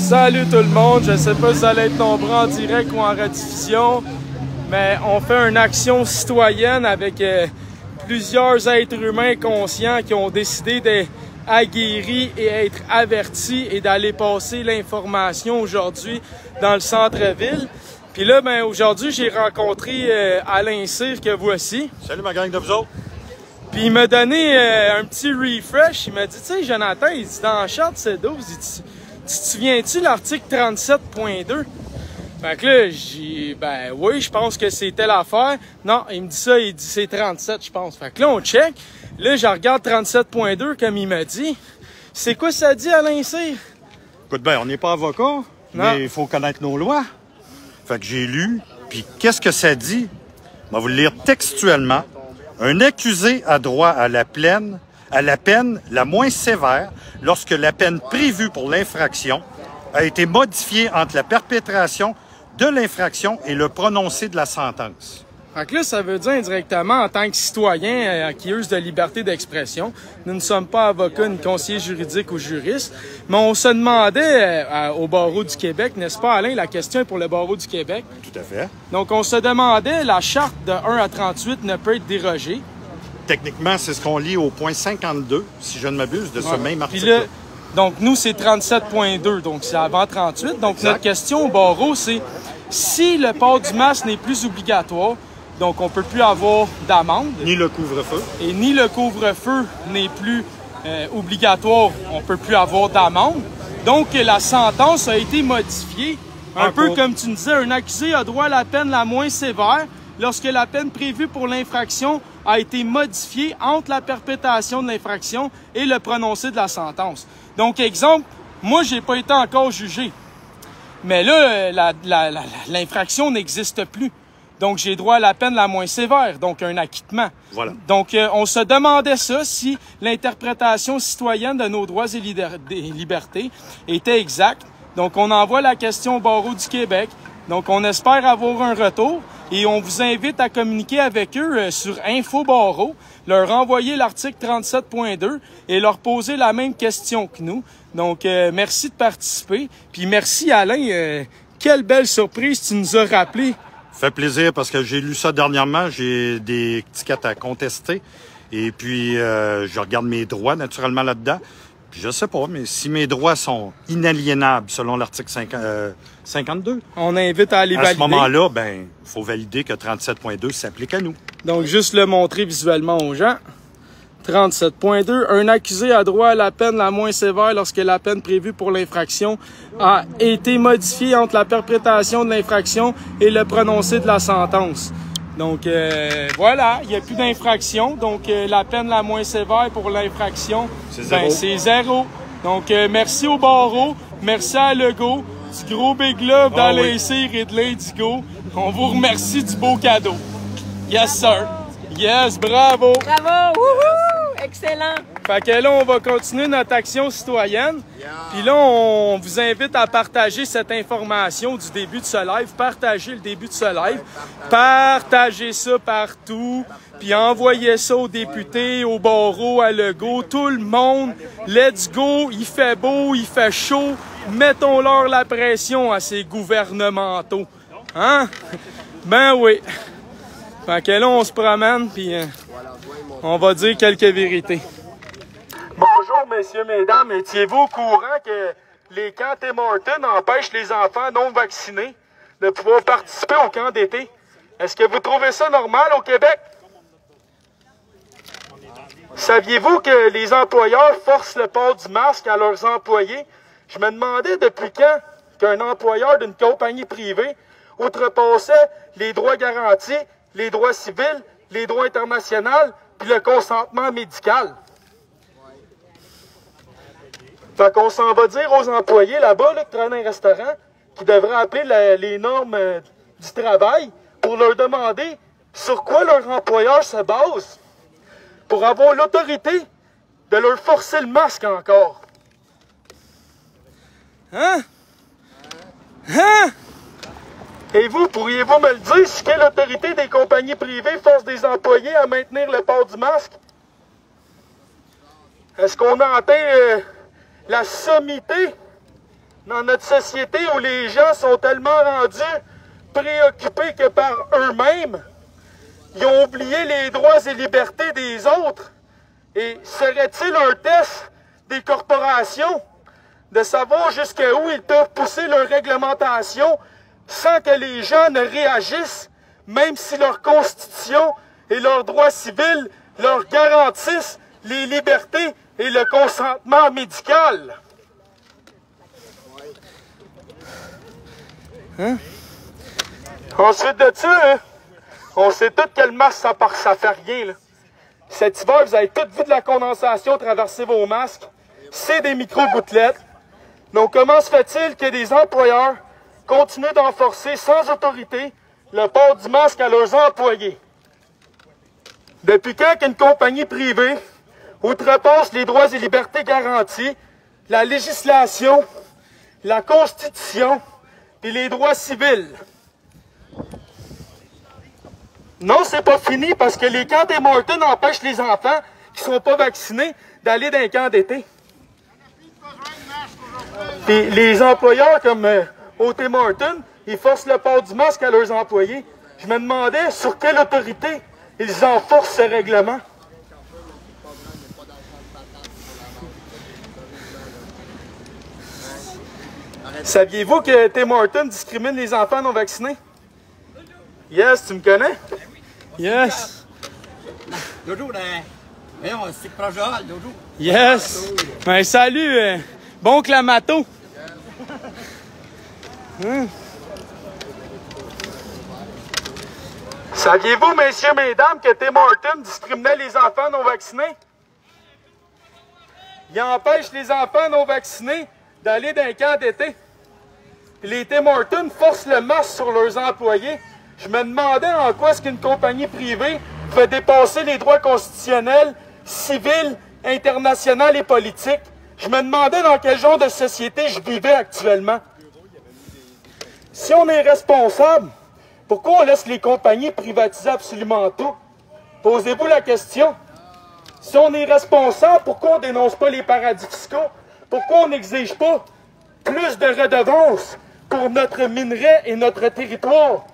Salut tout le monde, je sais pas si vous allez être nombreux en direct ou en rediffusion, mais on fait une action citoyenne avec plusieurs êtres humains conscients qui ont décidé d'être aguerris et être avertis et d'aller passer l'information aujourd'hui dans le centre-ville. Puis là, ben, aujourd'hui, j'ai rencontré Alain Cyr que voici. Salut ma gang de vous autres. Puis il m'a donné un petit refresh. Il m'a dit, tu sais, Jonathan, il dit dans Charte C12, il dit, tu te souviens-tu l'article 37.2? Fait que là, j'ai ben oui, je pense que c'était l'affaire. Non, il me dit ça, il dit c'est 37, je pense. Fait que là, on check. Là, je regarde 37.2 comme il m'a dit. C'est quoi ça dit, Alain Cyr? Écoute, ben, on n'est pas avocat, mais il faut connaître nos lois. Fait que j'ai lu, puis qu'est-ce que ça dit? Je vais vous le lire textuellement. Un accusé a droit à la peine la moins sévère lorsque la peine prévue pour l'infraction a été modifiée entre la perpétration de l'infraction et le prononcé de la sentence. Fait que là, ça veut dire indirectement, en tant que citoyen qui use de liberté d'expression, nous ne sommes pas avocats ni conseillers juridiques ou juristes, mais on se demandait au barreau du Québec, n'est-ce pas Alain, la question est pour le barreau du Québec. Tout à fait. Donc on se demandait, la charte de 1 à 38 ne peut être dérogée. Techniquement, c'est ce qu'on lit au point 52, si je ne m'abuse, de ce même article. Là, donc nous, c'est 37.2, donc c'est avant 38. Donc exact. Notre question au barreau, c'est si le port du masque n'est plus obligatoire, donc on ne peut plus avoir d'amende. Ni le couvre-feu. Et ni le couvre-feu n'est plus obligatoire, on ne peut plus avoir d'amende. Donc la sentence a été modifiée, un peu comme tu nous disais, un accusé a droit à la peine la moins sévère lorsque la peine prévue pour l'infraction a été modifiée entre la perpétration de l'infraction et le prononcé de la sentence. Donc, exemple, moi, j'ai pas été encore jugé. Mais là, l'infraction n'existe plus. Donc, j'ai droit à la peine la moins sévère, donc un acquittement. Voilà. Donc, on se demandait ça, si l'interprétation citoyenne de nos droits et libertés était exacte. Donc, on envoie la question au barreau du Québec. Donc, on espère avoir un retour et on vous invite à communiquer avec eux sur InfoBarreau, leur envoyer l'article 37.2 et leur poser la même question que nous. Donc, merci de participer. Puis merci Alain, quelle belle surprise tu nous as rappelé. Fait plaisir parce que j'ai lu ça dernièrement, j'ai des tickets à contester et puis je regarde mes droits naturellement là-dedans. Puis je sais pas, mais si mes droits sont inaliénables selon l'article 52, on invite à aller valider. À ce moment-là, ben, il faut valider que 37.2 s'applique à nous. Donc, juste le montrer visuellement aux gens. 37.2, un accusé a droit à la peine la moins sévère lorsque la peine prévue pour l'infraction a été modifiée entre la perpétration de l'infraction et le prononcé de la sentence. Donc, voilà, il n'y a plus d'infraction. Donc, la peine la moins sévère pour l'infraction, c'est 0. Donc, merci au barreau, merci à Legault, du gros big love d'Alain Cyr et de l'Indigo. On vous remercie du beau cadeau. Yes, sir. Yes, bravo. Bravo. Wouhou! Excellent. Fait que là, on va continuer notre action citoyenne. Puis là, on vous invite à partager cette information du début de ce live. Partagez le début de ce live. Partagez ça partout. Puis envoyez ça aux députés, au barreau, à Legault, tout le monde. Let's go. Il fait beau, il fait chaud. Mettons-leur la pression à ces gouvernementaux. Hein? Ben oui. Fait que là, on se promène, puis on va dire quelques vérités. Bonjour, messieurs, mesdames. Étiez-vous au courant que les camps Tim Hortons empêchent les enfants non vaccinés de pouvoir participer au camp d'été? Est-ce que vous trouvez ça normal au Québec? Saviez-vous que les employeurs forcent le port du masque à leurs employés? Je me demandais depuis quand qu'un employeur d'une compagnie privée outrepassait les droits garantis, les droits civils, les droits internationaux, puis le consentement médical. Fait qu'on s'en va dire aux employés là-bas, là, qui travaillent dans un restaurant, qui devraient appeler les normes du travail pour leur demander sur quoi leur employeur se base pour avoir l'autorité de leur forcer le masque encore. Hein? Hein? Et vous, pourriez-vous me le dire, si quelle autorité des compagnies privées force des employés à maintenir le port du masque? Est-ce qu'on a atteint la sommité dans notre société où les gens sont tellement rendus préoccupés que par eux-mêmes, ils ont oublié les droits et libertés des autres. Et serait-il un test des corporations de savoir jusqu'à où ils peuvent pousser leur réglementation sans que les gens ne réagissent, même si leur constitution et leurs droits civils leur garantissent les libertés et le consentement médical? Hein? Ensuite de ça, hein, on sait tous que le masque, ça fait rien. Là. Cet hiver, vous avez tous vu de la condensation traverser vos masques. C'est des micro-gouttelettes. Donc, comment se fait-il que des employeurs continuent d'enforcer sans autorité le port du masque à leurs employés? Depuis quand qu'une compagnie privée outrepasse les droits et libertés garantis, la législation, la Constitution et les droits civils? Non, c'est pas fini parce que les camps Tim Hortons empêchent les enfants qui ne sont pas vaccinés d'aller dans les camps d'été. Puis les employeurs comme au Tim Hortons, ils forcent le port du masque à leurs employés. Je me demandais sur quelle autorité ils enforcent ce règlement. Saviez-vous que Tim Hortons discrimine les enfants non vaccinés? Yes, tu me connais? Yes. Doudou, c'est proche, Doudou. Yes. Ben, salut, bon clamato. Hein? Saviez-vous, messieurs, mesdames, que Tim Hortons discriminait les enfants non vaccinés? Il empêche les enfants non vaccinés d'aller dans un camp d'été. Puis les Tim Hortons forcent le masque sur leurs employés. Je me demandais en quoi est-ce qu'une compagnie privée peut dépasser les droits constitutionnels, civils, internationaux et politiques. Je me demandais dans quel genre de société je vivais actuellement. Si on est responsable, pourquoi on laisse les compagnies privatiser absolument tout? Posez-vous la question. Si on est responsable, pourquoi on ne dénonce pas les paradis fiscaux? Pourquoi on n'exige pas plus de redevances pour notre minerai et notre territoire?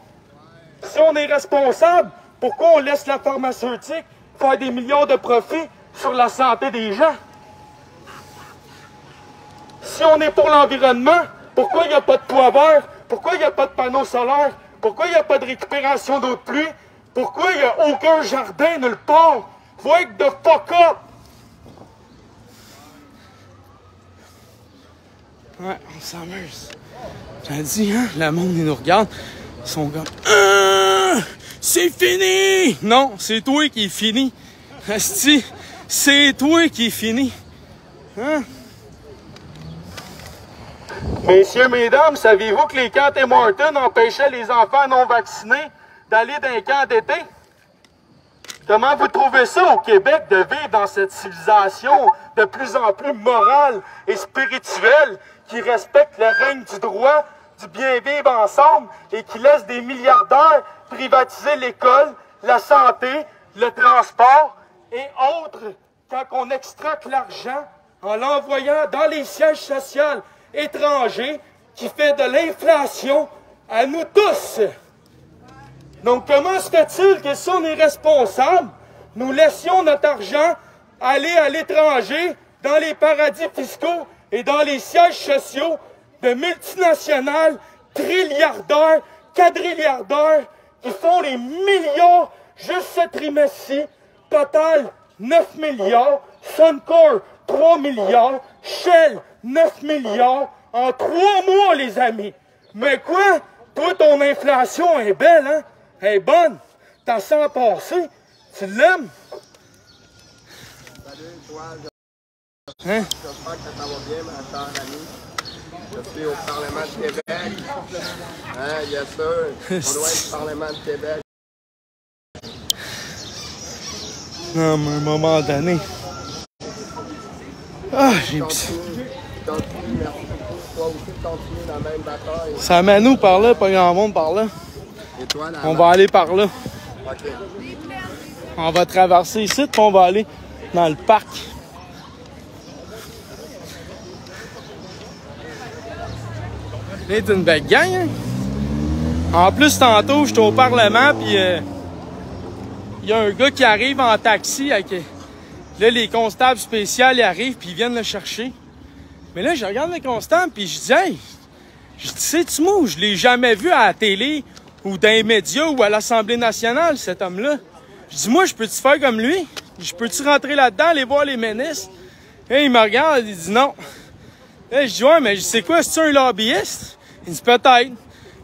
Si on est responsable, pourquoi on laisse la pharmaceutique faire des millions de profits sur la santé des gens? Si on est pour l'environnement, pourquoi il n'y a pas de toit vert? Pourquoi il n'y a pas de panneaux solaires? Pourquoi il n'y a pas de récupération d'eau de pluie? Pourquoi il n'y a aucun jardin nulle part? Wake the fuck up! Ouais, on s'amuse. J'ai dit, hein, le monde, il nous regarde. Ils sont comme... c'est fini! Non, c'est toi qui est fini. Asti, c'est toi qui est fini. Hein? Messieurs, mesdames, saviez-vous que les camps Tim Hortons empêchaient les enfants non vaccinés d'aller dans un camp d'été? Comment vous trouvez ça au Québec de vivre dans cette civilisation de plus en plus morale et spirituelle qui respecte le règne du droit, du bien-vivre ensemble et qui laisse des milliardaires privatiser l'école, la santé, le transport et autres quand on extracte l'argent en l'envoyant dans les sièges sociaux étrangers qui fait de l'inflation à nous tous. Donc comment se fait-il que si on est responsable, nous laissions notre argent aller à l'étranger dans les paradis fiscaux et dans les sièges sociaux de multinationales, trilliardaires, quadrilliardaires, qui font des milliards juste ce trimestre-ci. Total, 9 milliards. Suncor, 3 milliards. Shell, 9 milliards. En 3 mois, les amis. Mais quoi? Toi, ton inflation est belle, hein? Elle est bonne. T'en sens passer. Tu l'aimes? Salut, toi. Hein? J'espère que ça va bien, ma chère amie. Je suis au Parlement de Québec. Hein, yes sir. On doit être au Parlement de Québec. Non, mais à un moment donné. Ah, j'ai Continue, merci beaucoup. Toi aussi, continue la même bataille. Ça mène nous par là, pas grand monde par là. Et toi, là On va aller par là. OK. On va traverser ici, puis on va aller dans le parc. C'est une belle gang, hein? En plus, tantôt, j'étais au Parlement, puis il y a un gars qui arrive en taxi avec... Là, les constables spéciaux, ils arrivent, puis ils viennent le chercher. Mais là, je regarde le constable, puis je dis, hey, je dis, sais-tu moi, je l'ai jamais vu à la télé, ou dans les médias, ou à l'Assemblée nationale, cet homme-là. Je dis, moi, je peux-tu faire comme lui? Je peux-tu rentrer là-dedans, aller voir les ministres? Et il me regarde, il dit non. Là, je dis, ouais, mais je sais quoi, c'est-tu un lobbyiste? Il dit, peut-être.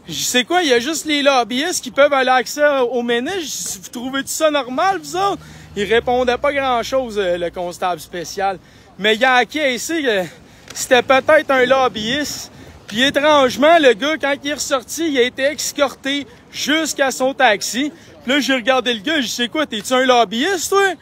Je dis, c'est quoi, il y a juste les lobbyistes qui peuvent avoir accès aux ministres? Je dis, vous trouvez-tu ça normal, vous autres? Il répondait pas grand-chose, le constable spécial. Mais il a acquiescé que c'était peut-être un lobbyiste. Puis étrangement, le gars, quand il est ressorti, il a été escorté jusqu'à son taxi. Puis là, j'ai regardé le gars, je dis, c'est quoi, t'es-tu un lobbyiste, toi?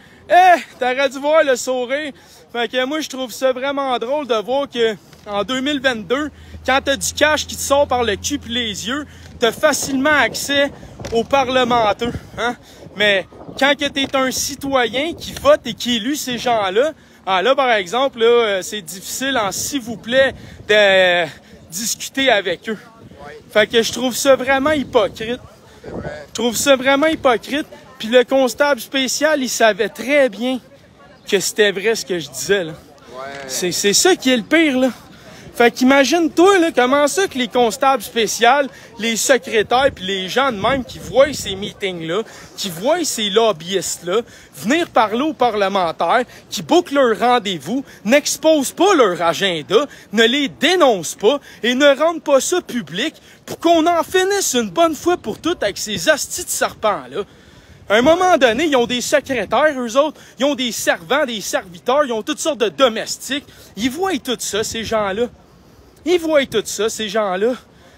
T'aurais dû voir le sourire. Fait que moi, je trouve ça vraiment drôle de voir que en 2022, quand t'as du cash qui te sort par le cul pis les yeux, t'as facilement accès aux parlementaires, hein? Mais quand que t'es un citoyen qui vote et qui élu ces gens-là, là, par exemple, là, c'est difficile, s'il vous plaît, de discuter avec eux. Fait que je trouve ça vraiment hypocrite. Je trouve ça vraiment hypocrite. Puis le constable spécial, il savait très bien que c'était vrai ce que je disais, là. C'est ça qui est le pire, là. Fait qu'imagine-toi, là, comment ça que les constables spéciaux, les secrétaires puis les gens de même qui voient ces meetings-là, qui voient ces lobbyistes-là, venir parler aux parlementaires, qui bookent leur rendez-vous, n'exposent pas leur agenda, ne les dénoncent pas et ne rendent pas ça public pour qu'on en finisse une bonne fois pour toutes avec ces astis de serpents-là. À un moment donné, ils ont des secrétaires, eux autres, ils ont des servants, des serviteurs, ils ont toutes sortes de domestiques. Ils voient tout ça, ces gens-là. Ils voient tout ça, ces gens-là.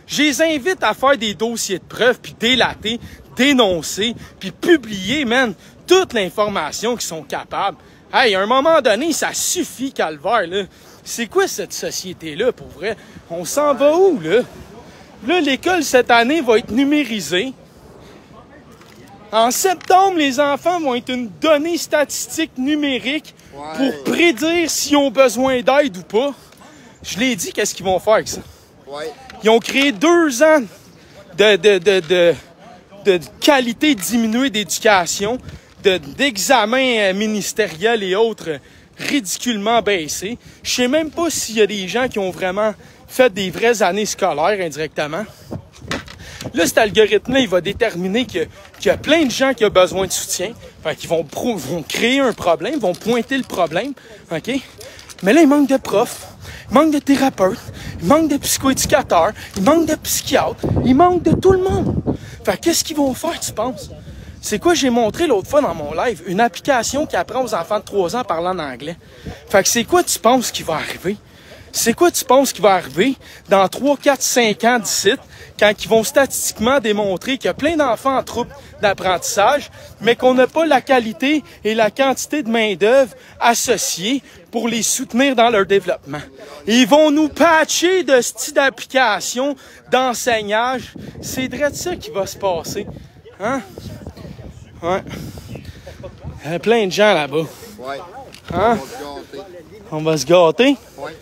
Je les invite à faire des dossiers de preuves, puis délater, dénoncer, puis publier, man, toute l'information qu'ils sont capables. Hey, à un moment donné, ça suffit, calvaire, là. C'est quoi cette société-là, pour vrai? On s'en va où, là? Là, l'école, cette année, va être numérisée. En septembre, les enfants vont être une donnée statistique numérique pour prédire s'ils ont besoin d'aide ou pas. Je l'ai dit, qu'est-ce qu'ils vont faire avec ça? Ils ont créé 2 ans de qualité diminuée d'éducation, d'examens ministériels et autres ridiculement baissés. Je sais même pas s'il y a des gens qui ont vraiment fait des vraies années scolaires indirectement. Là, cet algorithme-là, il va déterminer qu'il y a plein de gens qui ont besoin de soutien. Fait qu'ils vont créer un problème, vont pointer le problème. OK? Mais là, il manque de profs, il manque de thérapeutes, il manque de psychoéducateurs, il manque de psychiatres, il manque de tout le monde. Fait qu'est-ce qu'ils vont faire, tu penses? C'est quoi j'ai montré l'autre fois dans mon live? Une application qui apprend aux enfants de 3 ans à parler en anglais. Fait que c'est quoi tu penses qui va arriver? C'est quoi tu penses qui va arriver dans 3, 4, 5 ans d'ici, quand ils vont statistiquement démontrer qu'il y a plein d'enfants en trouble d'apprentissage, mais qu'on n'a pas la qualité et la quantité de main-d'œuvre associée pour les soutenir dans leur développement. Et ils vont nous patcher de ce type d'application, d'enseignage. C'est vrai de ça qui va se passer. Hein? Ouais. Il y a plein de gens là-bas. Ouais. Hein? On va se gâter? Ouais.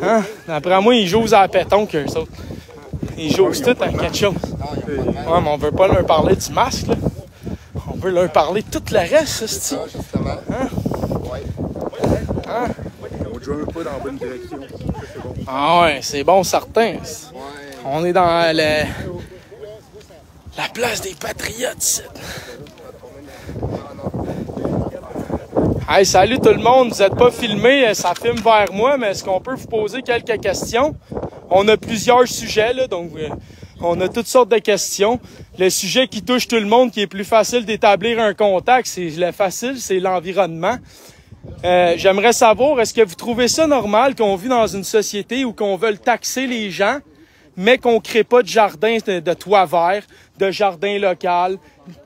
Hein? D'après moi, ils jouent à la pétanque, eux autres. Ils jouent tout à quelque chose. Ouais, mais on veut pas leur parler du masque, là. On veut leur parler de tout le reste, ça, justement. Hein? Ouais. Hein? On joue un peu dans la bonne direction. Ah ouais, c'est bon, certain. Ouais. On est dans la place des patriotes, ici. Hey, salut tout le monde, vous n'êtes pas filmé, ça filme vers moi, mais est-ce qu'on peut vous poser quelques questions? On a plusieurs sujets, là, donc on a toutes sortes de questions. Le sujet qui touche tout le monde, qui est plus facile d'établir un contact, c'est l'environnement. J'aimerais savoir, est-ce que vous trouvez ça normal qu'on vit dans une société où qu'on veut taxer les gens, mais qu'on crée pas de jardin de toit vert, de jardin local,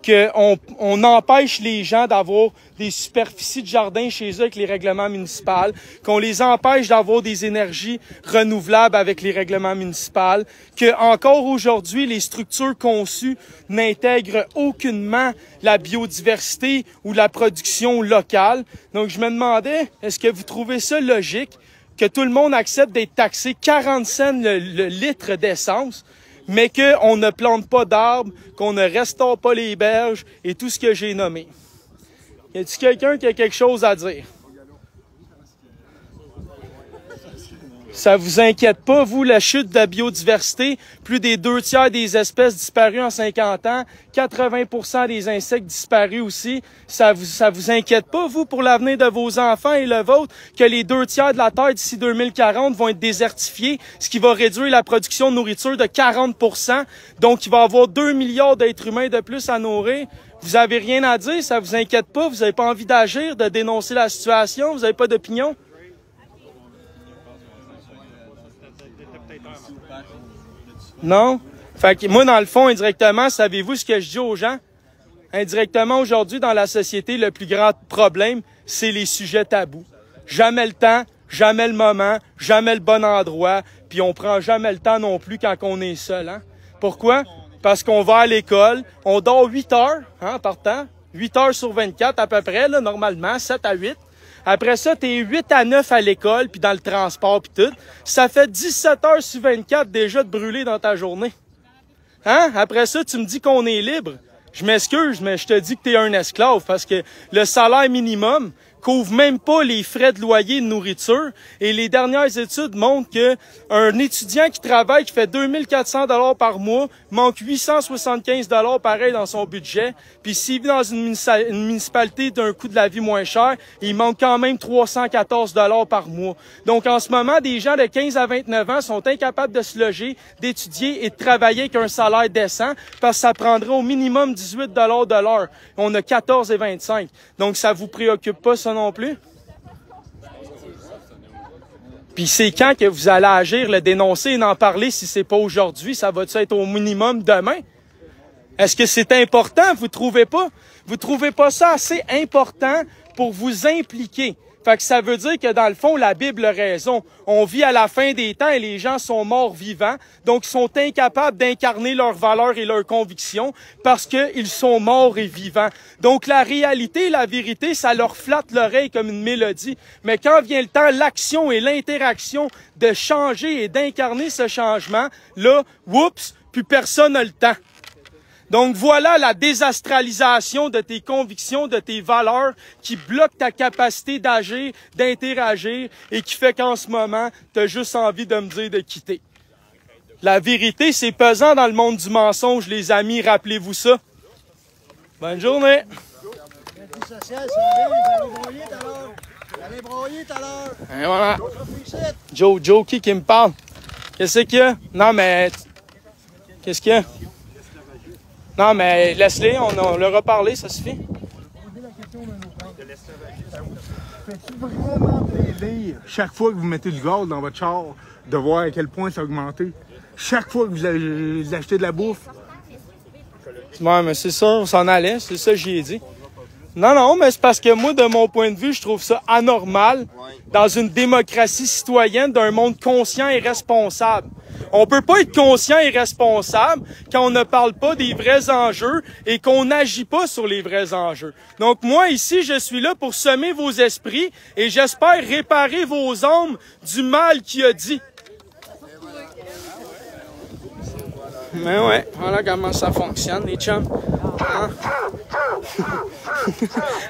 qu'on empêche les gens d'avoir des superficies de jardin chez eux avec les règlements municipaux, qu'on les empêche d'avoir des énergies renouvelables avec les règlements municipaux, que encore aujourd'hui, les structures conçues n'intègrent aucunement la biodiversité ou la production locale. Donc, je me demandais, est-ce que vous trouvez ça logique que tout le monde accepte d'être taxé 40 cents le litre d'essence, mais qu'on ne plante pas d'arbres, qu'on ne restaure pas les berges et tout ce que j'ai nommé. Y a-t-il quelqu'un qui a quelque chose à dire? Ça vous inquiète pas, vous, la chute de la biodiversité? Plus des 2/3 des espèces disparues en 50 ans, 80% des insectes disparus aussi. Ça vous inquiète pas, vous, pour l'avenir de vos enfants et le vôtre, que les 2/3 de la Terre d'ici 2040 vont être désertifiés, ce qui va réduire la production de nourriture de 40%. Donc, il va y avoir 2 milliards d'êtres humains de plus à nourrir. Vous avez rien à dire? Ça vous inquiète pas? Vous n'avez pas envie d'agir, de dénoncer la situation? Vous n'avez pas d'opinion? Non? Fait que moi, dans le fond, indirectement, savez-vous ce que je dis aux gens? Indirectement, aujourd'hui, dans la société, le plus grand problème, c'est les sujets tabous. Jamais le temps, jamais le moment, jamais le bon endroit, puis on prend jamais le temps non plus quand on est seul. Hein? Pourquoi? Parce qu'on va à l'école, on dort 8 heures par temps, 8 heures sur 24 à peu près, là, normalement, 7 à 8. Après ça, t'es 8 à 9 à l'école, puis dans le transport, puis tout. Ça fait 17 heures sur 24 déjà de brûler dans ta journée. Hein? Après ça, tu me dis qu'on est libre. Je m'excuse, mais je te dis que t'es un esclave, parce que le salaire minimum couvre même pas les frais de loyer et de nourriture. Et les dernières études montrent que un étudiant qui travaille, qui fait 2400 $ par mois, manque 875 $ pareil dans son budget. Puis s'il vit dans une municipalité d'un coût de la vie moins cher, il manque quand même 314 $ par mois. Donc en ce moment, des gens de 15 à 29 ans sont incapables de se loger, d'étudier et de travailler avec un salaire décent parce que ça prendrait au minimum 18 $ de l'heure. On a 14,25. Donc ça vous préoccupe pas ça non plus? Puis c'est quand que vous allez agir, le dénoncer et en parler si c'est pas aujourd'hui? Ça va-tu être au minimum demain? Est-ce que c'est important? Vous trouvez pas? Vous trouvez pas ça assez important pour vous impliquer? Fait que ça veut dire que dans le fond, la Bible a raison. On vit à la fin des temps et les gens sont morts vivants. Donc, ils sont incapables d'incarner leurs valeurs et leurs convictions parce qu'ils sont morts et vivants. Donc, la réalité, la vérité, ça leur flatte l'oreille comme une mélodie. Mais quand vient le temps, l'action et l'interaction de changer et d'incarner ce changement, là, oups, plus personne n'a le temps. Donc voilà la désastralisation de tes convictions, de tes valeurs qui bloque ta capacité d'agir, d'interagir et qui fait qu'en ce moment, tu as juste envie de me dire de quitter. La vérité, c'est pesant dans le monde du mensonge, les amis, rappelez-vous ça. Bonne journée. Et voilà. Joe, qui me parle? Qu'est-ce qu'il y a? Non, mais... Qu'est-ce qu'il y a? Non, mais laisse-les, on leur a parlé, ça suffit. Fais-tu vraiment plaisir, chaque fois que vous mettez du gaz dans votre char, de voir à quel point ça a augmenté? Chaque fois que vous achetez de la bouffe? Ouais, mais c'est ça, on s'en allait, c'est ça que j'y ai dit. Non, mais c'est parce que moi, de mon point de vue, je trouve ça anormal dans une démocratie citoyenne d'un monde conscient et responsable. On peut pas être conscient et responsable quand on ne parle pas des vrais enjeux et qu'on n'agit pas sur les vrais enjeux. Donc moi, ici, je suis là pour semer vos esprits et j'espère réparer vos âmes du mal qu'il a dit. Mais ouais, voilà comment ça fonctionne, les chums. Hein?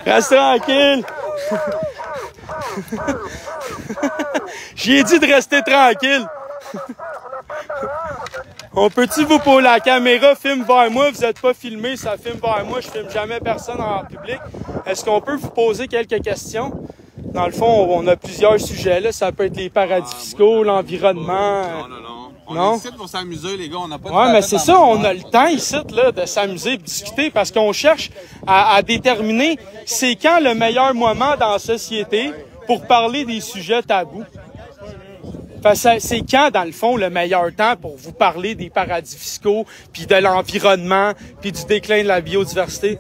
Reste tranquille. J'ai dit de rester tranquille. On peut-tu vous pour la caméra filme vers moi, vous n'êtes pas filmé, ça filme vers moi, je filme jamais personne en public. Est-ce qu'on peut vous poser quelques questions? Dans le fond, on a plusieurs sujets là, ça peut être les paradis fiscaux, l'environnement. On est ici pour s'amuser, les gars, on n'a pas de ouais, mais c'est ça, on a le temps ici là, de s'amuser et de discuter parce qu'on cherche à déterminer c'est quand le meilleur moment dans la société pour parler des sujets tabous. C'est quand, dans le fond, le meilleur temps pour vous parler des paradis fiscaux, puis de l'environnement, puis du déclin de la biodiversité?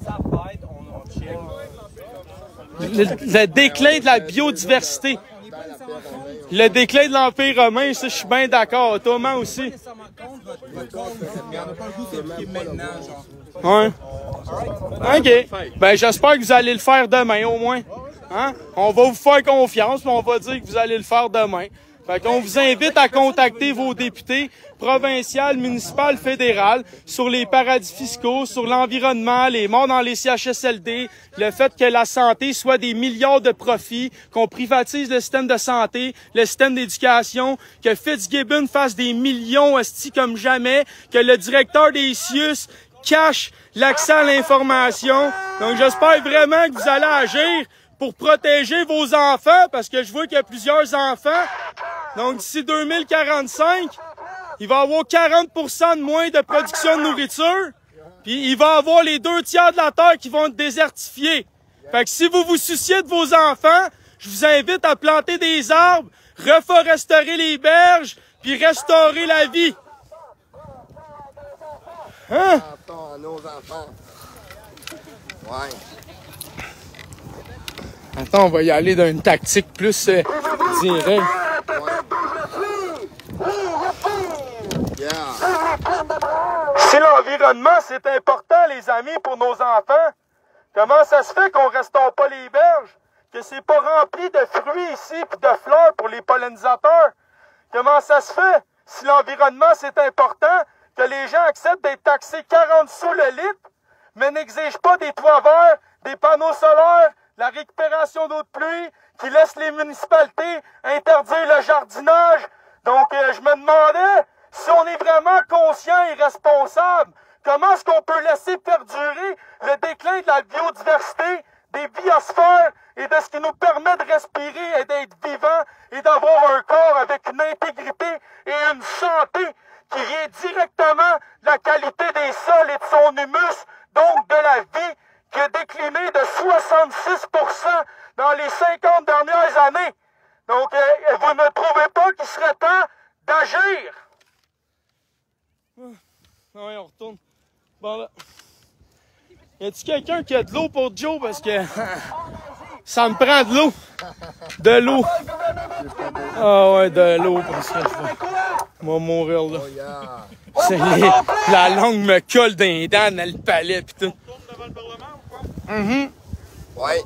Le déclin de la biodiversité. Le déclin de l'Empire romain, ça, je suis bien d'accord. Ottoman aussi. Ouais. OK. Ben, j'espère que vous allez le faire demain, au moins. Hein? On va vous faire confiance, puis on va dire que vous allez le faire demain. Fait qu'on vous invite à contacter vos députés provinciales, municipales, fédérales sur les paradis fiscaux, sur l'environnement, les morts dans les CHSLD, le fait que la santé soit des milliards de profits, qu'on privatise le système de santé, le système d'éducation, que Fitzgibbon fasse des millions hostie comme jamais, que le directeur des CIUS cache l'accès à l'information. Donc j'espère vraiment que vous allez agir pour protéger vos enfants, parce que je vois qu'il y a plusieurs enfants. Donc d'ici 2045, il va y avoir 40% de moins de production de nourriture, puis il va y avoir les 2 tiers de la terre qui vont être désertifiés. Fait que si vous vous souciez de vos enfants, je vous invite à planter des arbres, reforester les berges, puis restaurer la vie. Hein? À nos enfants. Ouais. Attends, on va y aller d'une tactique plus directe. Si l'environnement, c'est important, les amis, pour nos enfants, comment ça se fait qu'on restaure pas les berges? Que c'est pas rempli de fruits ici puis de fleurs pour les pollinisateurs? Comment ça se fait, si l'environnement, c'est important, que les gens acceptent d'être taxés 40 sous le litre, mais n'exigent pas des toits verts, des panneaux solaires, la récupération d'eau de pluie, qui laisse les municipalités interdire le jardinage? Donc, je me demandais, si on est vraiment conscient et responsable, comment est-ce qu'on peut laisser perdurer le déclin de la biodiversité, des biosphères et de ce qui nous permet de respirer et d'être vivant et d'avoir un corps avec une intégrité et une santé qui vient directement de la qualité des sols et de son humus, donc de la vie qui a décliné de 66% dans les 50 dernières années. Donc, vous ne trouvez pas qu'il serait temps d'agir? Oui, on retourne. Bon, là. Y a-t-il quelqu'un qui a de l'eau pour Joe? Parce que ça me prend de l'eau. De l'eau. Ah ouais, de l'eau. Parce que je vais mourir, là. La langue me colle dans les dents, dans le palais, pis tout. Ouais.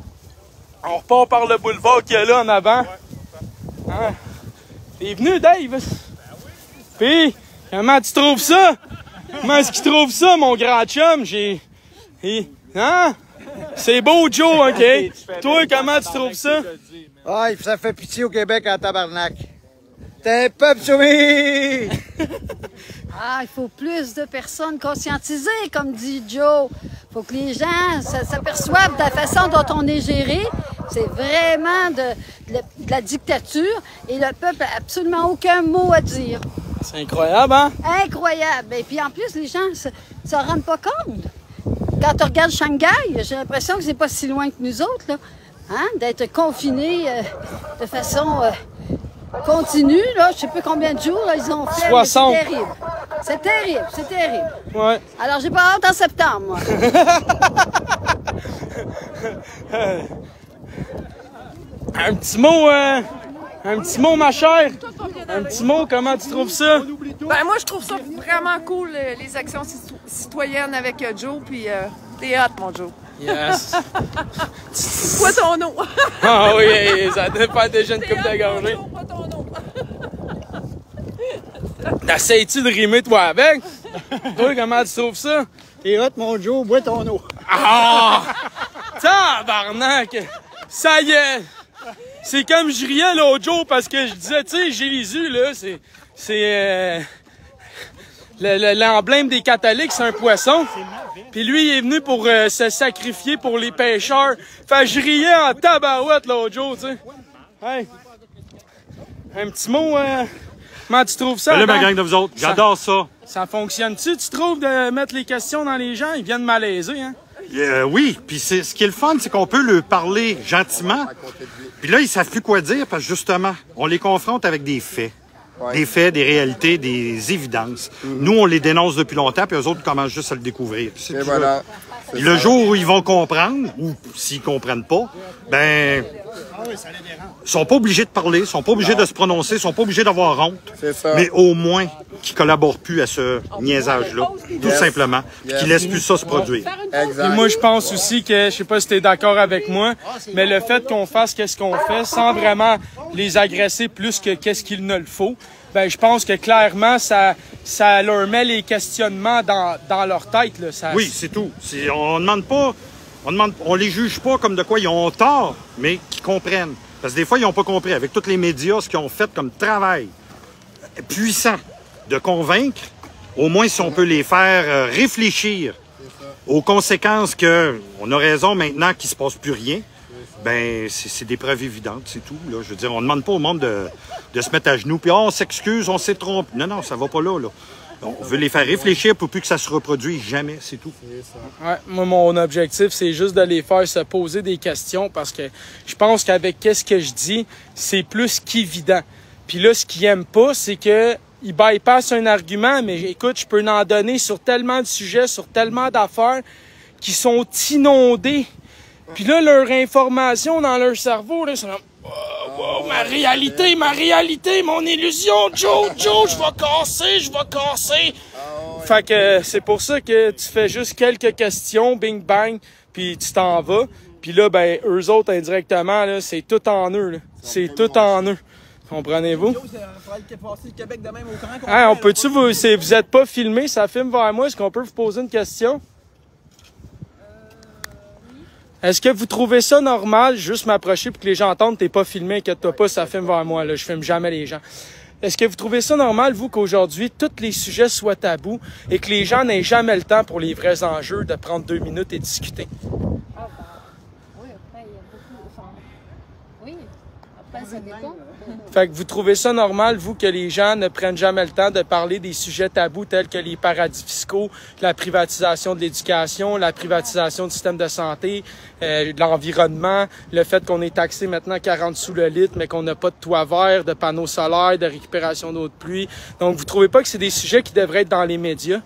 On repart par le boulevard qu'il y a là en avant. Hein? T'es venu, Dave? Pis, comment tu trouves ça? Comment est-ce qu'il trouve ça, mon grand chum? Hein? C'est beau, Joe, OK? Toi, comment tu trouves ça? Ah, ça fait pitié au Québec en tabarnak. T'es un peuple soumis! Ah, il faut plus de personnes conscientisées, comme dit Joe. Il faut que les gens s'aperçoivent de la façon dont on est géré. C'est vraiment de la dictature et le peuple n'a absolument aucun mot à dire. C'est incroyable, hein? Incroyable. Et puis en plus, les gens ne se rendent pas compte. Quand on regarde Shanghai, j'ai l'impression que c'est pas si loin que nous autres, là. Hein? D'être confinés de façon continue, là. Je sais pas combien de jours là, ils ont fait. 60. C'est terrible. C'est terrible, c'est terrible. Ouais. Alors, j'ai pas hâte en septembre, moi. Un petit mot, ma chère. Un petit mot, comment tu trouves ça? Ben moi, je trouve ça vraiment cool, les actions citoyennes avec Joe, puis t'es hot, mon Joe. Yes. Quoi ton nom? Ah oui, ça dépend déjà une coupe de gorgée. Quoi ton nom? T'essayes-tu de rimer, toi, avec? Toi, comment tu trouves ça? T'es hot, mon Joe, bois ton eau. Ah! Tabarnak! Ça y est! C'est comme je riais l'autre jour parce que je disais, tu sais, Jésus, là, c'est l'emblème des catholiques, c'est un poisson. Puis lui, il est venu pour se sacrifier pour les pêcheurs. Fait que je riais en tabarouette l'autre jour, tu sais. Hey. Un petit mot, comment tu trouves ça? Salut ma gang de vous autres, j'adore ça. Ça fonctionne-tu, tu trouves, de mettre les questions dans les gens? Ils viennent malaiser, hein? Oui, puis ce qui est le fun, c'est qu'on peut leur parler gentiment. Puis là, ils savent plus quoi dire parce que justement, on les confronte avec des faits. Ouais. Des faits, des réalités, des évidences. Nous, on les dénonce depuis longtemps, puis eux autres commencent juste à le découvrir. Puis voilà. Puis le jour où ils vont comprendre, ou s'ils comprennent pas, ben, ils sont pas obligés de parler, ils sont pas obligés de se prononcer, ils sont pas obligés d'avoir honte. C'est ça. Mais au moins, qu'ils collaborent plus à ce niaisage-là, tout simplement, puis qu'ils laissent plus ça se produire. Et moi, je pense aussi que, je sais pas si tu es d'accord avec moi, mais le fait qu'on fasse qu'est-ce qu'on fait sans vraiment les agresser plus que qu'est-ce qu'il ne le faut, ben je pense que clairement, ça leur met les questionnements dans leur tête. Là. Oui, c'est tout. On les juge pas comme de quoi ils ont tort, mais qu'ils comprennent. Parce que des fois, ils n'ont pas compris. Avec tous les médias, ce qu'ils ont fait comme travail puissant de convaincre, au moins si on peut les faire réfléchir aux conséquences qu'on a raison maintenant qu'il ne se passe plus rien, ben c'est des preuves évidentes, c'est tout. Là. Je veux dire, on ne demande pas au monde de se mettre à genoux, puis on s'excuse, on s'est trompé. Non, ça va pas là. On veut les faire réfléchir pour plus que ça se reproduise jamais, c'est tout. Ouais, moi, mon objectif, c'est juste de les faire se poser des questions parce que je pense qu'avec qu'est-ce que je dis, c'est plus qu'évident. Puis là, ce qu'ils n'aiment pas, c'est qu'ils bypassent un argument, mais écoute, je peux en donner sur tellement de sujets, sur tellement d'affaires qui sont inondés. Puis là, leur information dans leur cerveau, là, c'est comme... Wow, ma réalité, mon illusion, Joe, je vais casser. Fait que c'est pour ça que tu fais juste quelques questions, bing bang, puis tu t'en vas. Puis là, ben, eux autres, indirectement, là, c'est tout en eux, là. C'est tout en eux. Comprenez-vous? Hey, on peut-tu vous êtes pas filmé, ça filme vers moi, est-ce qu'on peut vous poser une question? Est-ce que vous trouvez ça normal, juste m'approcher pour que les gens entendent, t'es pas filmé, inquiète-toi pas, ça filme vers moi, là, je filme jamais les gens. Est-ce que vous trouvez ça normal, vous, qu'aujourd'hui, tous les sujets soient tabous et que les gens n'aient jamais le temps pour les vrais enjeux de prendre 2 minutes et discuter? Oui, après, il y a beaucoup... Enfin, oui, après, ça dépend. Fait que vous trouvez ça normal, vous, que les gens ne prennent jamais le temps de parler des sujets tabous tels que les paradis fiscaux, la privatisation de l'éducation, la privatisation du système de santé, de l'environnement, le fait qu'on est taxé maintenant 40 sous le litre, mais qu'on n'a pas de toit vert, de panneaux solaires, de récupération d'eau de pluie. Donc, vous trouvez pas que c'est des sujets qui devraient être dans les médias?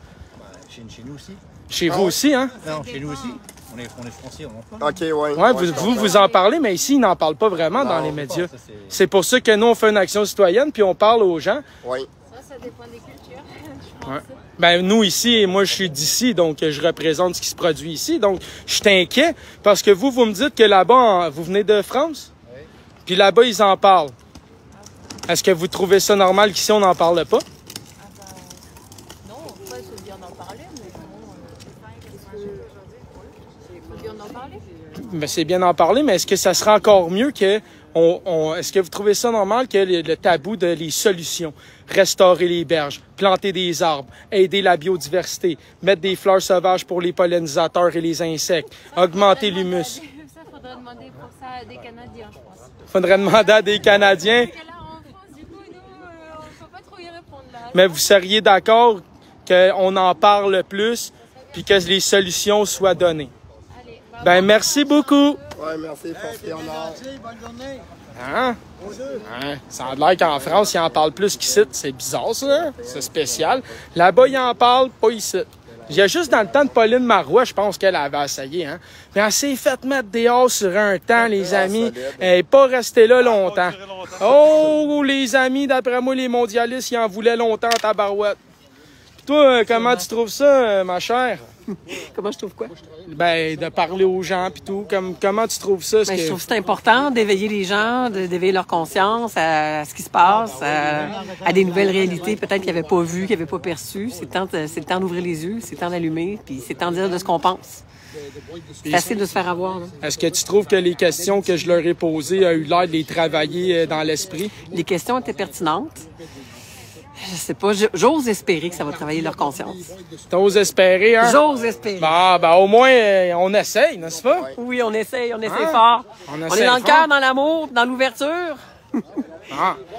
Chez nous aussi. Chez vous aussi, hein? Non, chez nous aussi. On est français, on en parle. OK, oui. Ouais, vous en parlez, mais ici, ils n'en parlent pas vraiment dans les médias. C'est pour ça que nous, on fait une action citoyenne, puis on parle aux gens. Oui. Ça dépend des cultures, je pense. Ouais. Ben, nous, ici, moi, je suis d'ici, donc je représente ce qui se produit ici. Donc, je suis inquiet parce que vous me dites que là-bas, vous venez de France? Oui. Puis là-bas, ils en parlent. Est-ce que vous trouvez ça normal qu'ici, on n'en parle pas? Non, après, c'est bien d'en parler, mais c'est bien d'en parler. Ben, c'est bien d'en parler, mais est-ce que ça serait encore mieux que... Est-ce que vous trouvez ça normal que le tabou de les solutions, restaurer les berges, planter des arbres, aider la biodiversité, mettre des fleurs sauvages pour les pollinisateurs et les insectes, augmenter l'humus? Ça, faudrait demander pour ça à des Canadiens, je pense. Faudrait demander à des Canadiens. Parce que là, en France, du coup, nous, on ne peut pas trop y répondre là. Mais vous seriez d'accord qu'on en parle plus puis que les solutions soient données? Allez, Ben, merci beaucoup. Oui, merci, Force Léonard. Bonne journée. Hein? Hein? Ça a l'air qu'en France, ils en parlent plus qu'ici. C'est bizarre, ça. C'est spécial. Là-bas, ils en parlent, pas ici. Il y a juste dans le temps de Pauline Marois, je pense qu'elle avait essayé. Hein? Mais elle s'est faite mettre dehors sur un temps, les amis. Elle n'est pas restée là longtemps. Oh, les amis, d'après moi, les mondialistes, ils en voulaient longtemps en tabarouette. Puis toi, comment tu trouves ça, ma chère? Comment je trouve quoi? Ben, de parler aux gens puis tout. Comment tu trouves ça? Ben, je trouve que c'est important d'éveiller les gens, d'éveiller leur conscience à ce qui se passe, à des nouvelles réalités peut-être qu'ils n'avaient pas vues, qu'ils n'avaient pas perçues. C'est le temps d'ouvrir les yeux, c'est le temps d'allumer, puis c'est le temps de dire de ce qu'on pense. C'est facile de se faire avoir. Est-ce que tu trouves que les questions que je leur ai posées ont eu l'air de les travailler dans l'esprit? Les questions étaient pertinentes. Je sais pas, j'ose espérer que ça va travailler leur conscience. T'oses espérer, hein? J'ose espérer. Ben, au moins, on essaye, n'est-ce pas? Oui, on essaye fort. On est dans le cœur, dans l'amour, dans l'ouverture.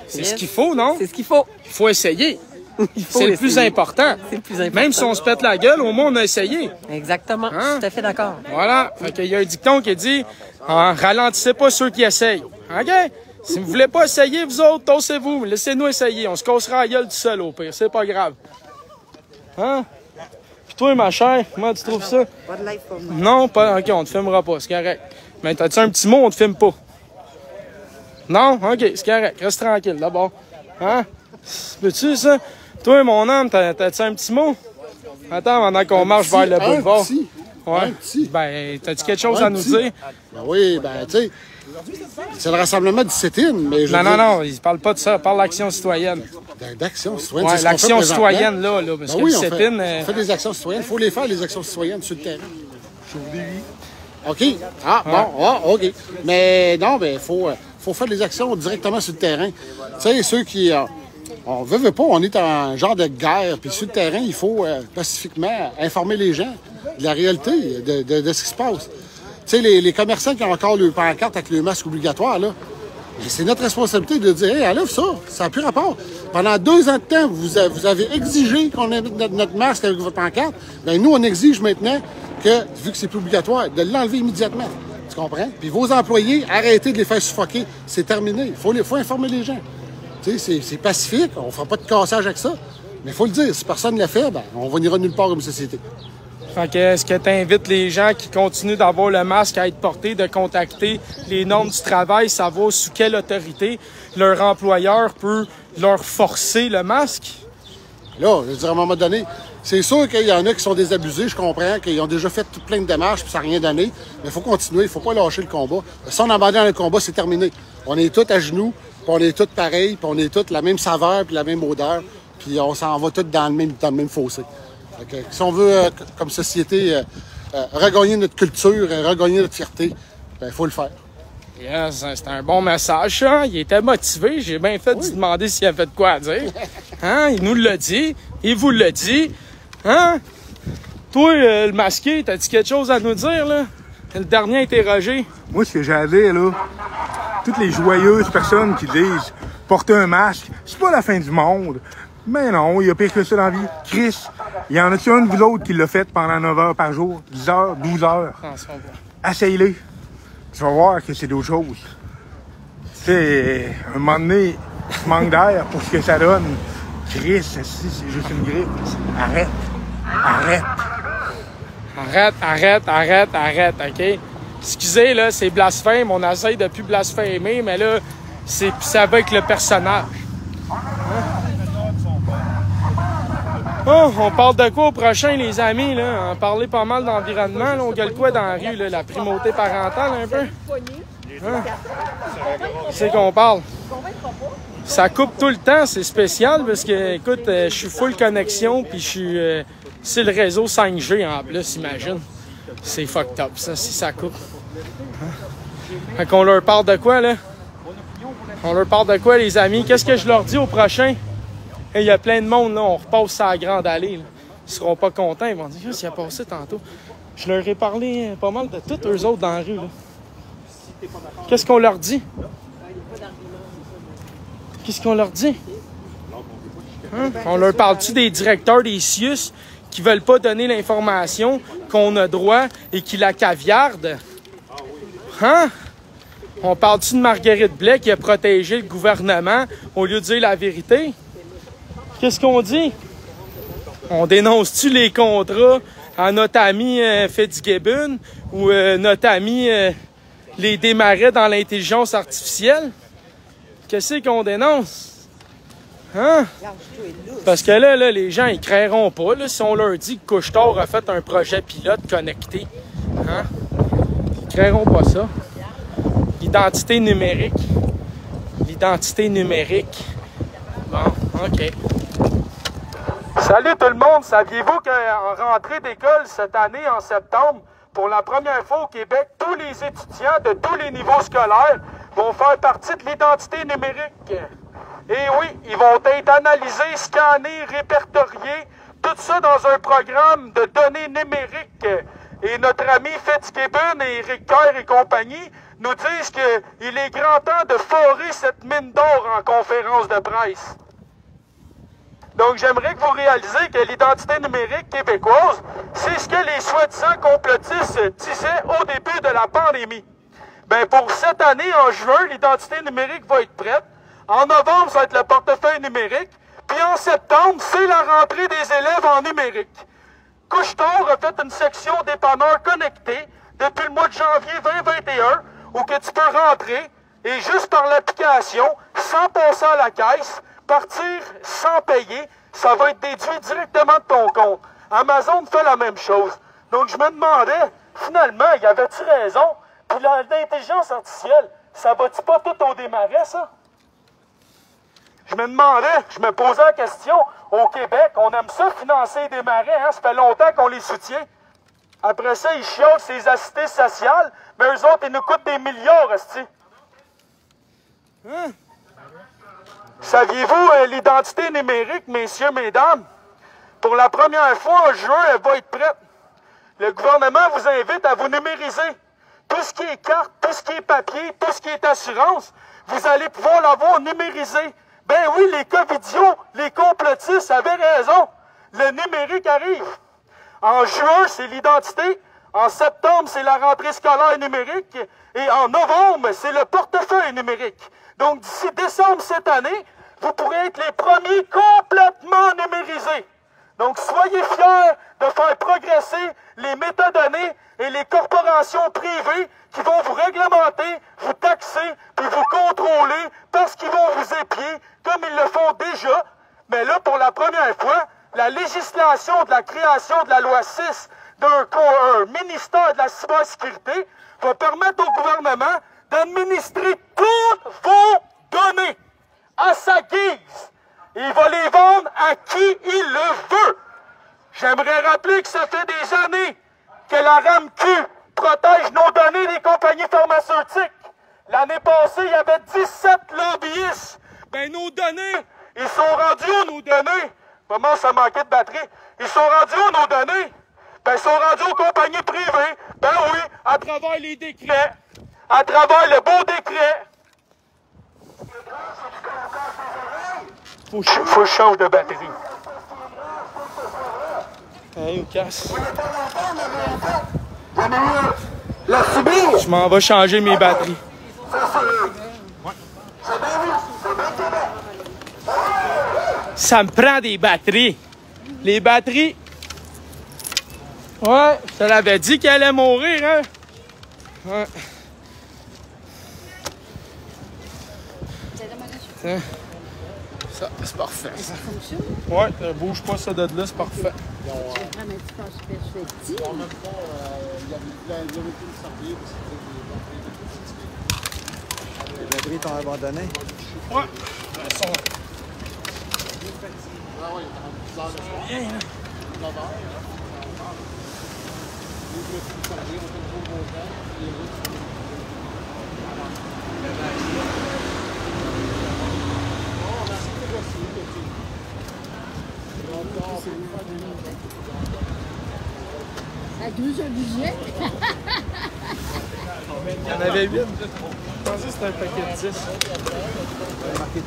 C'est ce qu'il faut, non? C'est ce qu'il faut. Il faut essayer. C'est le plus important. C'est le plus important. Même si on se pète la gueule, au moins, on a essayé. Exactement. Je suis tout à fait d'accord. Voilà. Fait qu'il y a un dicton qui dit, ralentissez pas ceux qui essayent. OK? Si vous voulez pas essayer, vous autres, tossez-vous. Laissez-nous essayer. On se cassera la gueule tout seul, au pire. C'est pas grave. Hein? Puis toi, ma chère, comment tu trouves ça? Pas de live pour moi. Non, pas. OK, on te filmera pas. C'est correct. Mais t'as-tu un petit mot? On te filme pas. Non? OK, c'est correct. Reste tranquille, d'abord. Hein? Peux-tu, ça? Toi, mon homme, t'as-tu un petit mot? Attends, pendant qu'on marche vers le boulevard. Ouais. Ben, t'as-tu quelque chose à nous dire? Ben oui, ben, tu sais, c'est le rassemblement du sit-in, mais je Non, il parle pas de ça, il parle d'action citoyenne. D'action citoyenne, ouais, l'action citoyenne, là, parce ben que oui, le sit-in... on fait des actions citoyennes, il faut les faire, les actions citoyennes, sur le terrain. OK. Ah, bon, OK. Mais non, ben, il faut faire des actions directement sur le terrain. Tu sais, ceux qui... on veut pas, on est en genre de guerre, puis sur le terrain, il faut pacifiquement informer les gens de la réalité, de ce qui se passe. Tu sais, les commerçants qui ont encore le pancarte avec le masque obligatoire, là, c'est notre responsabilité de dire, hey, enlève ça, ça n'a plus rapport. Pendant 2 ans de temps, vous avez exigé qu'on ait notre masque avec votre pancarte. Bien, nous, on exige maintenant que, vu que c'est plus obligatoire, de l'enlever immédiatement. Tu comprends? Puis vos employés, arrêtez de les faire suffoquer. C'est terminé. Il faut informer les gens. Tu sais, c'est pacifique, on ne fera pas de cassage avec ça. Mais il faut le dire, si personne ne l'a fait, ben, on n'ira nulle part comme société. Fait que, est-ce que tu invites les gens qui continuent d'avoir le masque à être porté, de contacter les normes du travail, savoir sous quelle autorité leur employeur peut leur forcer le masque? Là, je veux dire, à un moment donné, c'est sûr qu'il y en a qui sont désabusés, je comprends, qu'ils ont déjà fait plein de démarches, puis ça n'a rien donné. Mais il faut continuer, il ne faut pas lâcher le combat. Si on abandonne le combat, c'est terminé. On est tous à genoux, puis on est tous pareils, puis on est tous la même saveur, puis la même odeur, puis on s'en va tous dans le même fossé. Okay. Si on veut, comme société, regagner notre culture, regagner notre fierté, il faut le faire. Yes, c'est un bon message, ça. Il était motivé. J'ai bien fait de lui demander s'il avait de quoi à dire. Hein? Il nous l'a dit. Il vous l'a dit. Hein? Toi, le masqué, t'as-tu quelque chose à nous dire, là? Le dernier interrogé. Moi, ce que j'ai à dire, là, toutes les joyeuses personnes qui disent porter un masque, c'est pas la fin du monde. Mais non, il y a pire que ça dans la vie. Chris, il y en a-tu un de vous autres qui l'a fait pendant 9 heures par jour, 10 heures, 12 heures? Essaye-le. Tu vas voir que c'est d'autres choses. Tu sais, un moment donné, tu manques d'air pour ce que ça donne. Chris, c'est juste une grippe. Arrête, OK? Excusez, là, c'est blasphème. On essaye de plus blasphémer, mais là, c'est avec le personnage. Oh, on parle de quoi au prochain, les amis, là? On parlait pas mal d'environnement, là. On gueule quoi dans la rue, là? La primauté parentale, un peu? Hein? C'est qu'on parle. Ça coupe tout le temps, c'est spécial, parce que, écoute, je suis full connexion, puis je suis... c'est le réseau 5G, en plus, imagine. C'est fucked up, ça, si ça coupe. Hein? Fait qu'on leur parle de quoi, là? On leur parle de quoi, les amis? Qu'est-ce que je leur dis au prochain? Il y a plein de monde, là, on repasse sur la grande allée. Là. Ils seront pas contents, ils vont dire « S'il a passé tantôt. » Je leur ai parlé pas mal de tous eux autres dans la rue. Qu'est-ce qu'on leur dit? Qu'est-ce qu'on leur dit? Hein? On leur parle-tu des directeurs des CIUS qui veulent pas donner l'information qu'on a droit et qui la caviardent? Hein? On parle-tu de Marguerite Blais qui a protégé le gouvernement au lieu de dire la vérité? Qu'est-ce qu'on dit? On dénonce-tu les contrats à notre ami Fitzgibbon ou notre ami les Desmarais dans l'intelligence artificielle? Qu'est-ce qu'on dénonce? Hein? Parce que là, les gens, ils créeront pas là, si on leur dit que Couche-Tard a fait un projet pilote connecté. Hein? Ils créeront pas ça. L'identité numérique. L'identité numérique. Bon, OK. Salut tout le monde! Saviez-vous qu'en rentrée d'école cette année, en septembre, pour la première fois au Québec, tous les étudiants de tous les niveaux scolaires vont faire partie de l'identité numérique? Et oui, ils vont être analysés, scannés, répertoriés, tout ça dans un programme de données numériques. Et notre ami Fitzgibbon et Éric Kerr et compagnie nous disent qu'il est grand temps de forer cette mine d'or en conférence de presse. Donc, j'aimerais que vous réalisiez que l'identité numérique québécoise, c'est ce que les soi-disant complotistes disaient au début de la pandémie. Bien, pour cette année, en juin, l'identité numérique va être prête. En novembre, ça va être le portefeuille numérique. Puis en septembre, c'est la rentrée des élèves en numérique. Couche-Tard a fait une section dépanneur connecté depuis le mois de janvier 2021 où que tu peux rentrer et juste par l'application, sans passer à la caisse, partir sans payer, ça va être déduit directement de ton compte. Amazon fait la même chose. Donc, je me demandais, finalement, y avait-tu raison? Puis l'intelligence artificielle, ça va-tu pas tout au démarrer, ça? Je me demandais, je me posais la question, au Québec, on aime ça financer des marais, hein? Ça fait longtemps qu'on les soutient. Après ça, ils chiolent ces assistances sociales, mais eux autres, ils nous coûtent des milliards, hostie. Hein? Saviez-vous l'identité numérique, messieurs, mesdames? Pour la première fois en juin, elle va être prête. Le gouvernement vous invite à vous numériser. Tout ce qui est carte, tout ce qui est papier, tout ce qui est assurance, vous allez pouvoir l'avoir numérisé. Ben oui, les covidios, les complotistes avaient raison. Le numérique arrive. En juin, c'est l'identité. En septembre, c'est la rentrée scolaire numérique. Et en novembre, c'est le portefeuille numérique. Donc, d'ici décembre cette année, vous pourrez être les premiers complètement numérisés. Donc, soyez fiers de faire progresser les métadonnées et les corporations privées qui vont vous réglementer, vous taxer, puis vous contrôler parce qu'ils vont vous épier comme ils le font déjà. Mais là, pour la première fois, la législation de la création de la loi 6 d'un ministère de la cybersécurité va permettre au gouvernement d'administrer toutes vos données à sa guise. Et il va les vendre à qui il le veut. J'aimerais rappeler que ça fait des années que la RAMQ protège nos données des compagnies pharmaceutiques. L'année passée, il y avait 17 lobbyistes. Ben, nos données, ils sont rendus où, nos données? Maman, ça manquait de batterie. Ils sont rendus où, nos données? Ben, ils sont rendus aux compagnies privées. Ben oui, à travers les décrets, à travers le beau décret. Faut que je change de batterie. Hey, on casse. Je m'en vais changer mes batteries. Ça me prend des batteries. Les batteries. Ouais, je te l'avais dit qu'elle allait mourir, hein? Ouais. Tiens. Ça, c'est parfait. Ça fonctionne? Ouais, ne bouge pas ça de là, c'est parfait. Je vais prendre un petit peu en perspective. On n'a pas, il y avait plus de servir. Les batteries t'ont abandonné? Ouais. Elles sont... Ah oui, bien, hein? À 12 un budget. Il y en avait 8. Je pensais que c'était un paquet de 10. Marqué 10?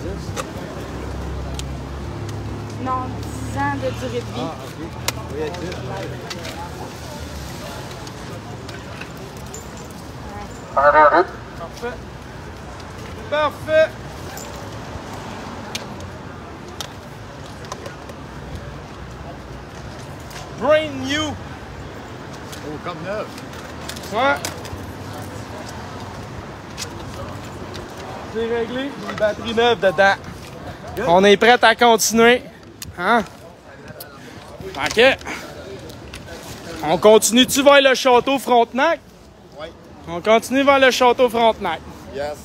Non, 10 ans de durée de vie. Ah, ok. Oui, avec 10. Parfait. Parfait. Brand new. Oh, comme neuf. Ouais. C'est réglé. Une batterie neuve dedans. Good. On est prêt à continuer. Hein? OK. On continue-tu vers le château Frontenac? Oui. On continue vers le château Frontenac. Yes.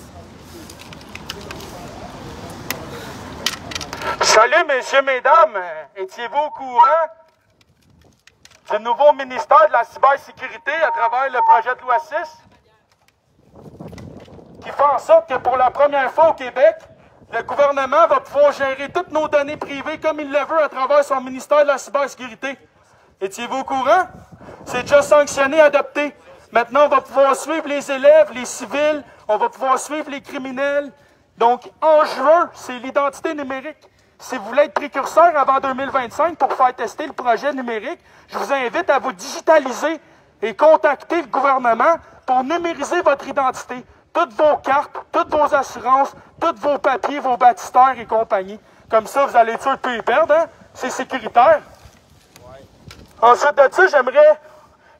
Salut, messieurs, mesdames. Étiez-vous au courant du nouveau ministère de la cybersécurité à travers le projet de loi 6? Qui fait en sorte que pour la première fois au Québec, le gouvernement va pouvoir gérer toutes nos données privées comme il le veut à travers son ministère de la cybersécurité. Étiez-vous au courant? C'est déjà sanctionné, adopté. Maintenant, on va pouvoir suivre les élèves, les civils, on va pouvoir suivre les criminels. Donc, en juin, c'est l'identité numérique. Si vous voulez être précurseur avant 2025 pour faire tester le projet numérique, je vous invite à vous digitaliser et contacter le gouvernement pour numériser votre identité. Toutes vos cartes, toutes vos assurances, tous vos papiers, vos baptistères et compagnie. Comme ça, vous allez être sûr de ne pas y perdre, hein? C'est sécuritaire. Ensuite de ça, j'aimerais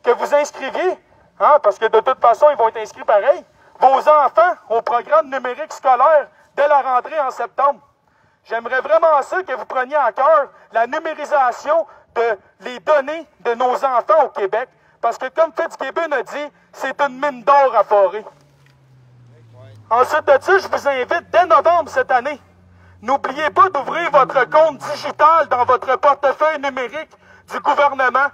que vous inscriviez, hein, parce que de toute façon, ils vont être inscrits pareil, vos enfants au programme numérique scolaire dès la rentrée en septembre. J'aimerais vraiment ça que vous preniez à cœur la numérisation les données de nos enfants au Québec. Parce que comme Fitzgibbon a dit, c'est une mine d'or à forer. Ensuite de ça, je vous invite dès novembre cette année. N'oubliez pas d'ouvrir votre compte digital dans votre portefeuille numérique du gouvernement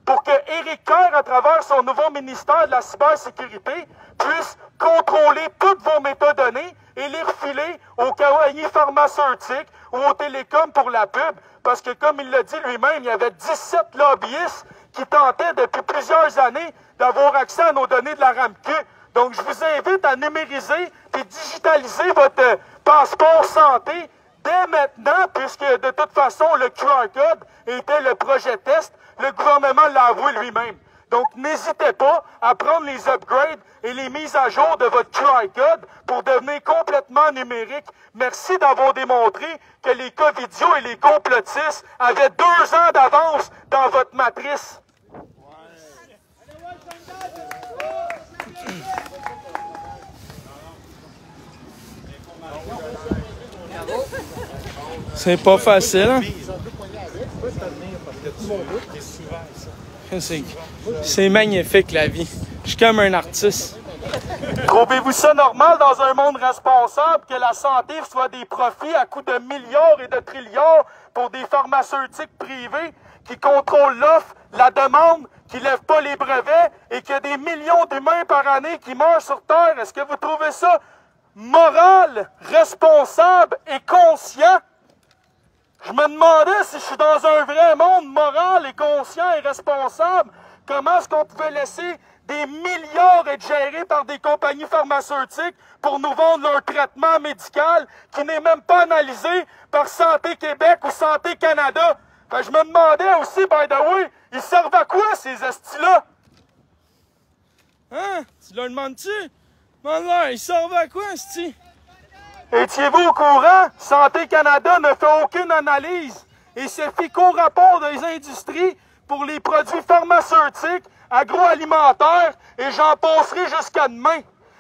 pour que Éric Kerr, à travers son nouveau ministère de la cybersécurité, puisse contrôler toutes vos métadonnées et les refiler aux compagnies pharmaceutiques ou aux télécoms pour la pub. Parce que, comme il l'a dit lui-même, il y avait 17 lobbyistes qui tentaient depuis plusieurs années d'avoir accès à nos données de la RAMQ. Donc, je vous invite à numériser et digitaliser votre passeport santé dès maintenant, puisque de toute façon, le QR code était le projet test. Le gouvernement l'a avoué lui-même. Donc, n'hésitez pas à prendre les upgrades et les mises à jour de votre QR code pour devenir complètement numérique. Merci d'avoir démontré que les covidios et les complotistes avaient 2 ans d'avance dans votre matrice. C'est pas facile, hein? C'est magnifique, la vie. Je suis comme un artiste. Trouvez-vous ça normal dans un monde responsable que la santé soit des profits à coût de milliards et de trilliards pour des pharmaceutiques privés qui contrôlent l'offre, la demande, qui ne lèvent pas les brevets et qu'il y a des millions d'humains par année qui meurent sur Terre? Est-ce que vous trouvez ça moral, responsable et conscient? Je me demandais si je suis dans un vrai monde moral et conscient et responsable, comment est-ce qu'on pouvait laisser des milliards être gérés par des compagnies pharmaceutiques pour nous vendre leur traitement médical qui n'est même pas analysé par Santé Québec ou Santé Canada. Fait, je me demandais aussi, by the way, ils servent à quoi ces estis-là? Hein? Tu leur demandes-tu? Demande-leur, ils servent à quoi, estis? Étiez-vous au courant? Santé Canada ne fait aucune analyse et se fie qu'au rapport des industries pour les produits pharmaceutiques, agroalimentaires et j'en passerai jusqu'à demain.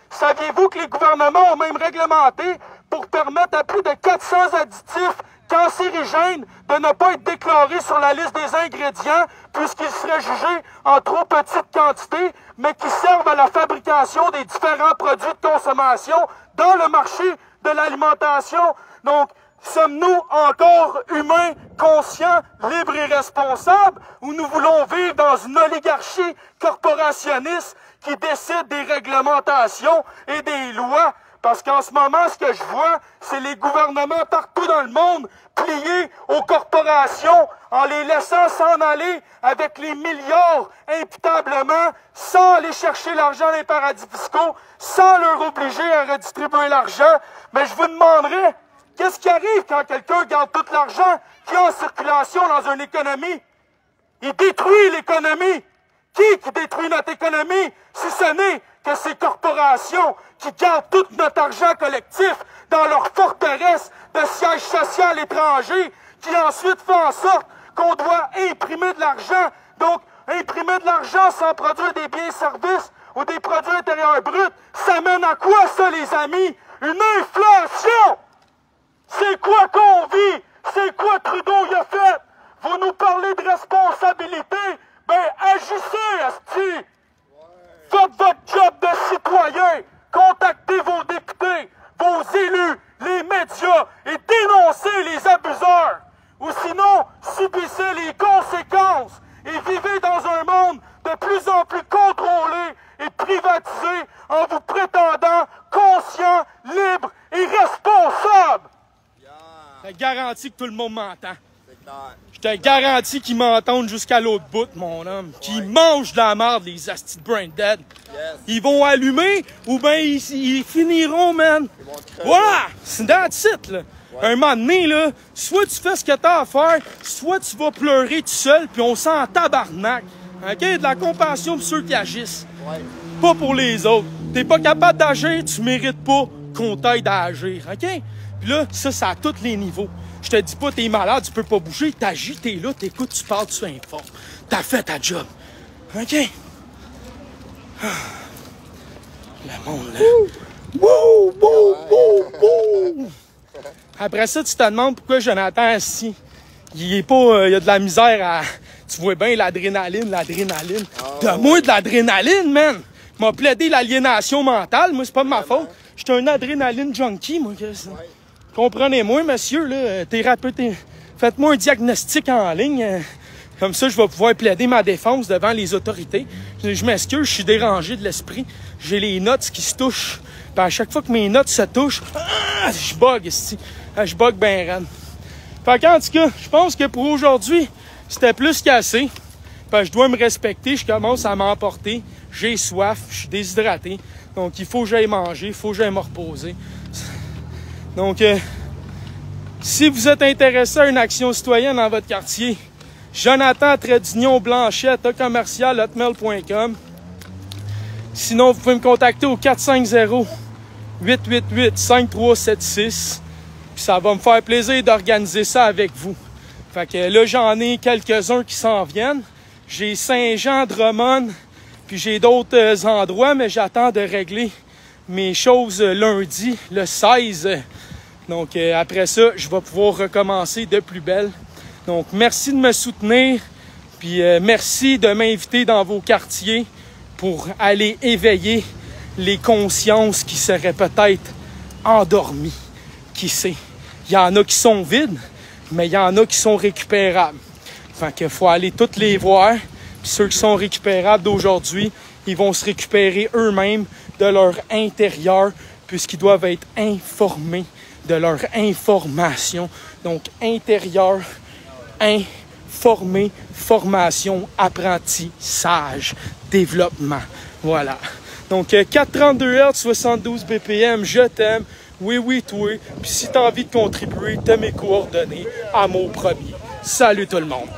Saviez-vous que les gouvernements ont même réglementé pour permettre à plus de 400 additifs cancérigènes de ne pas être déclarés sur la liste des ingrédients puisqu'ils seraient jugés en trop petite quantité, mais qui servent à la fabrication des différents produits de consommation dans le marché de l'alimentation. Donc, sommes-nous encore humains, conscients, libres et responsables, ou nous voulons vivre dans une oligarchie corporationniste qui décide des réglementations et des lois? Parce qu'en ce moment, ce que je vois, c'est les gouvernements partout dans le monde pliés aux corporations en les laissant s'en aller avec les milliards imputablement, sans aller chercher l'argent dans les paradis fiscaux, sans leur obliger à redistribuer l'argent. Mais je vous demanderais, qu'est-ce qui arrive quand quelqu'un garde tout l'argent qui est en circulation dans une économie? Il détruit l'économie. Qui détruit notre économie si ce n'est que ces corporations qui gardent tout notre argent collectif dans leur forteresse de sièges sociaux étrangers, qui ensuite font en sorte qu'on doit imprimer de l'argent. Donc, imprimer de l'argent sans produire des biens et services ou des produits intérieurs bruts, ça mène à quoi ça, les amis? Une inflation! C'est quoi qu'on vit? C'est quoi Trudeau y a fait? Vous nous parlez de responsabilité? Ben, agissez, asti! Faites votre job de citoyen! Contactez vos députés, vos élus, les médias et dénoncez les abuseurs! Ou sinon, subissez les conséquences et vivez dans un monde de plus en plus contrôlé et privatisé en vous prétendant conscient, libre et responsable! Je te garantis que tout le monde m'entend. Je te garantis qu'ils m'entendent jusqu'à l'autre bout, mon homme. Qu'ils mangent de la merde, les astis de brain dead. Ils vont allumer ou bien ils finiront, man. Voilà! C'est that's it, là. Un moment donné, là, soit tu fais ce que t'as à faire, soit tu vas pleurer tout seul, puis on s'en tabarnak. OK? De la compassion pour ceux qui agissent. Pas pour les autres. T'es pas capable d'agir, tu mérites pas qu'on t'aide à agir. OK? Puis là, ça à tous les niveaux. Je te dis pas, t'es malade, tu peux pas bouger, t'agis, t'es là, t'écoutes, tu parles, tu informes. T'as fait ta job. OK? Le monde, là. Wouh! Wouh! Wouh! Wouh! Après ça, tu te demandes pourquoi Jonathan assis. Il est pas, il a de la misère à... Tu vois bien l'adrénaline. Donne-moi de l'adrénaline, man! M'a plaidé l'aliénation mentale, moi, c'est pas de ma faute. J'étais un adrénaline junkie, moi. Comprenez-moi, monsieur, là, thérapeute. Faites-moi un diagnostic en ligne. Comme ça, je vais pouvoir plaider ma défense devant les autorités. Je m'excuse, je suis dérangé de l'esprit. J'ai les notes qui se touchent. Puis à chaque fois que mes notes se touchent, je bug, ici. Je bug ben raide. Fait qu'en tout cas, je pense que pour aujourd'hui, c'était plus qu'assez. Puis je dois me respecter, je commence à m'emporter. J'ai soif, je suis déshydraté. Donc il faut que j'aille manger, il faut que j'aille me reposer. Donc, si vous êtes intéressé à une action citoyenne dans votre quartier, Jonathan-Blanchette, @hotmail.com. Sinon, vous pouvez me contacter au 450-888-5376. Puis ça va me faire plaisir d'organiser ça avec vous. Fait que là, j'en ai quelques-uns qui s'en viennent. J'ai Saint-Jean, Drummond, puis j'ai d'autres endroits, mais j'attends de régler mes choses lundi, le 16. Donc, après ça, je vais pouvoir recommencer de plus belle. Donc, merci de me soutenir, puis merci de m'inviter dans vos quartiers pour aller éveiller les consciences qui seraient peut-être endormies. Qui sait? Il y en a qui sont vides, mais il y en a qui sont récupérables. Fait qu'il faut aller toutes les voir, puis ceux qui sont récupérables d'aujourd'hui, ils vont se récupérer eux-mêmes de leur intérieur, puisqu'ils doivent être informés de leur information. Donc, intérieur, informé, formation, apprentissage, développement. Voilà. Donc, 432 Hz, 72 BPM, je t'aime. Oui, toi. Puis si tu as envie de contribuer, t'as mes coordonnées à mon premier. Salut tout le monde.